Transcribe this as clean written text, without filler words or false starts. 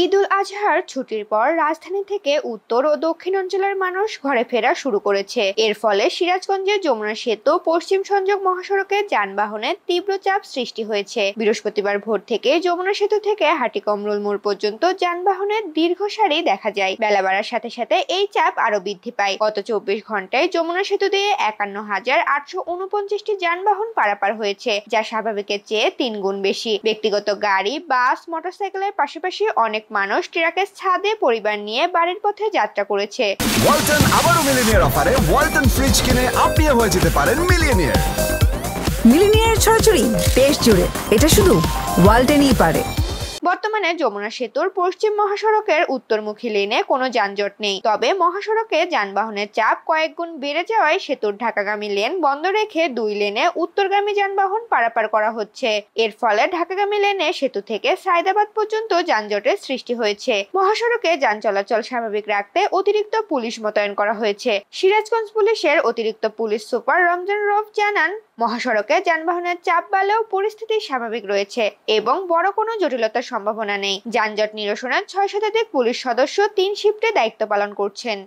ঈদুল আজহার ছুটির পর রাজধানী থেকে উত্তর ও দক্ষিণাঞ্চলের মানুষ ঘরে ফেরা শুরু করেছে। এর ফলে সিরাজগঞ্জের যমুনা সেতু পশ্চিম সংযোগ মহাসড়কে যানবাহনের তীব্র চাপ সৃষ্টি হয়েছে। বৃহস্পতিবার ভোর থেকে যমুনা সেতু থেকে হাটিকমরুল মোড় পর্যন্ত যানবাহনের দীর্ঘ সারি দেখা যায়। বেলা বাড়ার সাথে সাথে এই চাপ আরো বৃদ্ধি পায়। গত 24 ঘন্টায় যমুনা সেতু দিয়ে 51,849টি যানবাহন পারাপার হয়েছে, যা স্বাভাবিকের চেয়ে 3 গুণ বেশি। ব্যক্তিগত গাড়ি, বাস, মোটরসাইকেলের পাশাপাশি অনেক মানুষ ট্রাকের ছাদে পরিবার নিয়ে বাড়ির পথে যাত্রা করেছে। ওয়ালটন আবারো মিলিনিয়ার অফারে ওয়ালটন ফ্রিজ কিনে আপনিও হয়ে যেতে পারেন মিলিয়নিয়ার। মিলিনিয়ার ছড়াছড়ি দেশ জুড়ে, এটা শুধু ওয়ালটনই পারে। বর্তমানে যমুনা সেতুর পশ্চিম মহাসড়কের উত্তরমুখী লেনে কোনো যানজট নেই, তবে মহাসড়কে যানবাহনের চাপ কয়েক গুণ বেড়ে যাওয়ায় সেতুর ঢাকাগামী লেন বন্ধ রেখে 2 লেনে উত্তরগামী যানবাহন পারাপার করা হচ্ছে। এর ফলে ঢাকাগামী লেনে সেতু থেকে সায়দাবাদ পর্যন্ত যানজটের সৃষ্টি হয়েছে। মহাসড়কে যান চলাচল স্বাভাবিক রাখতে অতিরিক্ত পুলিশ মোতায়েন করা হয়েছে। সিরাজগঞ্জ পুলিশের অতিরিক্ত পুলিশ সুপার রমজান রফ জানান, মহাসড়কে যানবাহনের চাপ বাড়লেও পরিস্থিতি স্বাভাবিক রয়েছে এবং বড় কোনো জটিলতার সম্ভাবনা নেই। যানজট নিরসনে 6 শতাধিক পুলিশ সদস্য 3 শিফটে দায়িত্ব পালন করছেন।